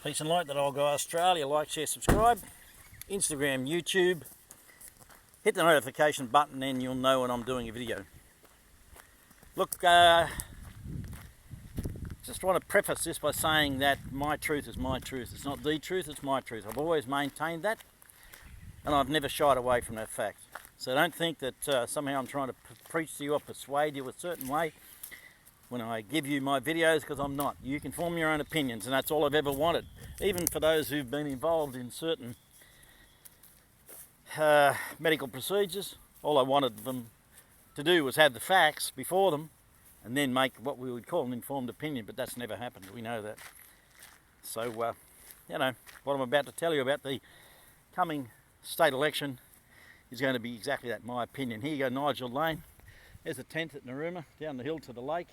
Peace and light, that old guy Australia. Like, share, subscribe. Instagram, YouTube. Hit the notification button and you'll know when I'm doing a video. Look, just want to preface this by saying that my truth is my truth. It's not the truth, it's my truth. I've always maintained that and I've never shied away from that fact. So don't think that somehow I'm trying to preach to you or persuade you a certain way when I give you my videos, because I'm not. You can form your own opinions, and that's all I've ever wanted. Even for those who've been involved in certain medical procedures, all I wanted them to do was have the facts before them and then make what we would call an informed opinion, but that's never happened. We know that. So, you know, what I'm about to tell you about the coming state election is going to be exactly that, my opinion. Here you go, Nigel Lane. There's a tent at Narooma, down the hill to the lake.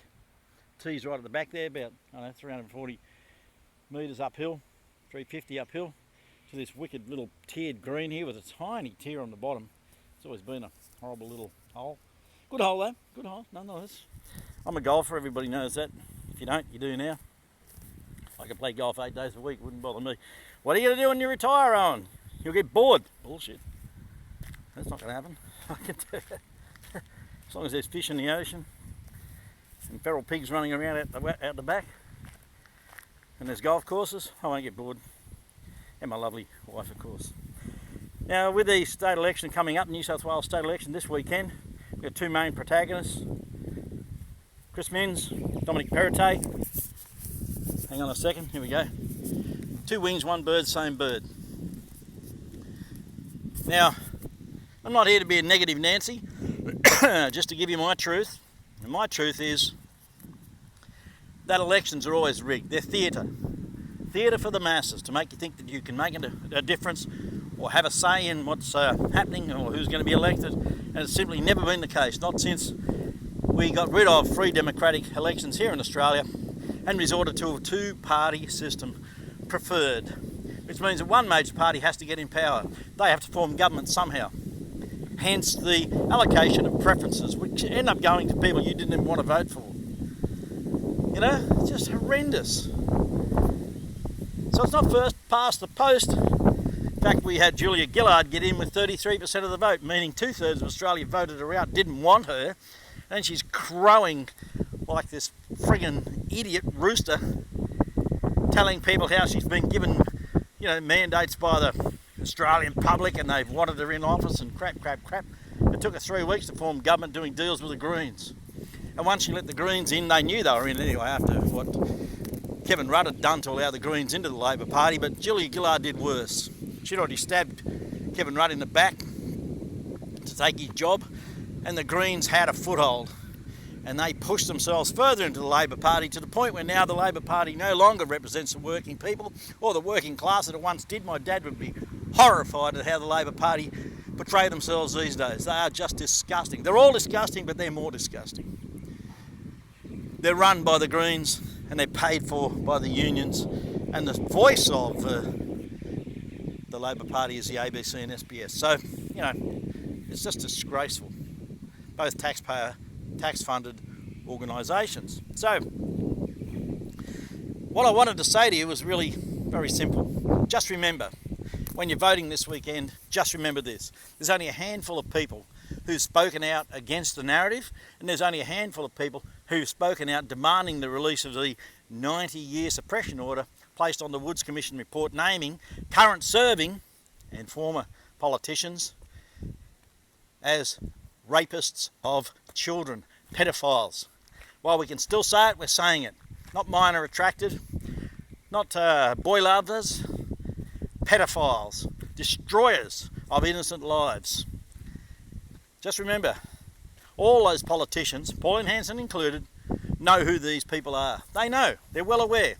Tee's right at the back there, about, I don't know, 340 metres uphill, 350 uphill, to this wicked little tiered green here with a tiny tier on the bottom. It's always been a horrible little hole. Good hole though, good hole, nonetheless. I'm a golfer, everybody knows that. If you don't, you do now. I could play golf 8 days a week, wouldn't bother me. What are you going to do when you retire, Owen? You'll get bored. Bullshit. That's not going to happen. I can tell you. As long as there's fish in the ocean and feral pigs running around out the back and there's golf courses, I won't get bored. And my lovely wife, of course. Now, with the state election coming up, New South Wales state election this weekend, we've got two main protagonists, Chris Minns, Dominic Perrottet. Hang on a second, here we go. Two wings, one bird, same bird. Now, I'm not here to be a negative Nancy, just to give you my truth. And my truth is that elections are always rigged. They're theatre. Theatre for the masses, to make you think that you can make a difference or have a say in what's happening or who's going to be elected. And it's simply never been the case, not since we got rid of free democratic elections here in Australia and resorted to a two-party system preferred, which means that one major party has to get in power. They have to form government somehow. Hence the allocation of preferences, which end up going to people you didn't even want to vote for. You know, it's just horrendous. So it's not first past the post. In fact, we had Julia Gillard get in with 33% of the vote, meaning 2/3 of Australia voted her out, didn't want her, and she's crowing like this friggin' idiot rooster, telling people how she's been given, you know, mandates by the Australian public and they've wanted her in office and crap. It took her 3 weeks to form government doing deals with the Greens. And once she let the Greens in, they knew they were in anyway after what Kevin Rudd had done to allow the Greens into the Labor Party, but Julia Gillard did worse. She'd already stabbed Kevin Rudd in the back to take his job, and the Greens had a foothold. And they pushed themselves further into the Labor Party to the point where now the Labor Party no longer represents the working people or the working class that it once did. My dad would be horrified at how the Labor Party portray themselves these days. They are just disgusting. They're all disgusting, but they're more disgusting. They're run by the Greens and they're paid for by the unions, and the voice of the Labor Party is the ABC and SBS. So, you know, it's just disgraceful. Both tax-funded organisations. So, what I wanted to say to you was really very simple. Just remember, when you're voting this weekend, just remember this. There's only a handful of people who've spoken out against the narrative, and there's only a handful of people who've spoken out demanding the release of the 90-year suppression order placed on the Woods Commission report, naming current serving and former politicians as rapists of children, pedophiles. While we can still say it, we're saying it. Not minor attracted, not boy lovers, pedophiles, destroyers of innocent lives. Just remember, all those politicians, Pauline Hanson included, know who these people are. They know, they're well aware.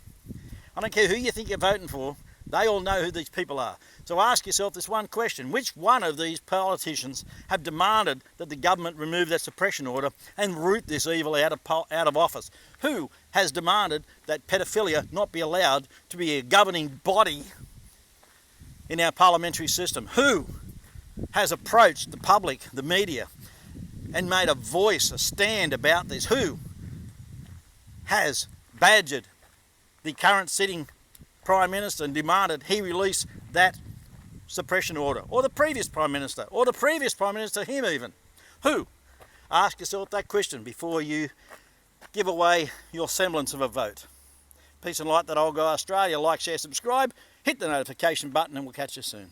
I don't care who you think you're voting for, they all know who these people are. So ask yourself this one question: which one of these politicians have demanded that the government remove that suppression order and root this evil out of office? Who has demanded that pedophilia not be allowed to be a governing body in our parliamentary system? Who has approached the public, the media, and made a voice, a stand about this? Who has badgered the current sitting Prime Minister and demanded he release that suppression order, or the previous Prime Minister, or the previous Prime Minister, him even. Who? Ask yourself that question before you give away your semblance of a vote. Peace and light, that old guy Australia. Like, share, subscribe, hit the notification button, and we'll catch you soon.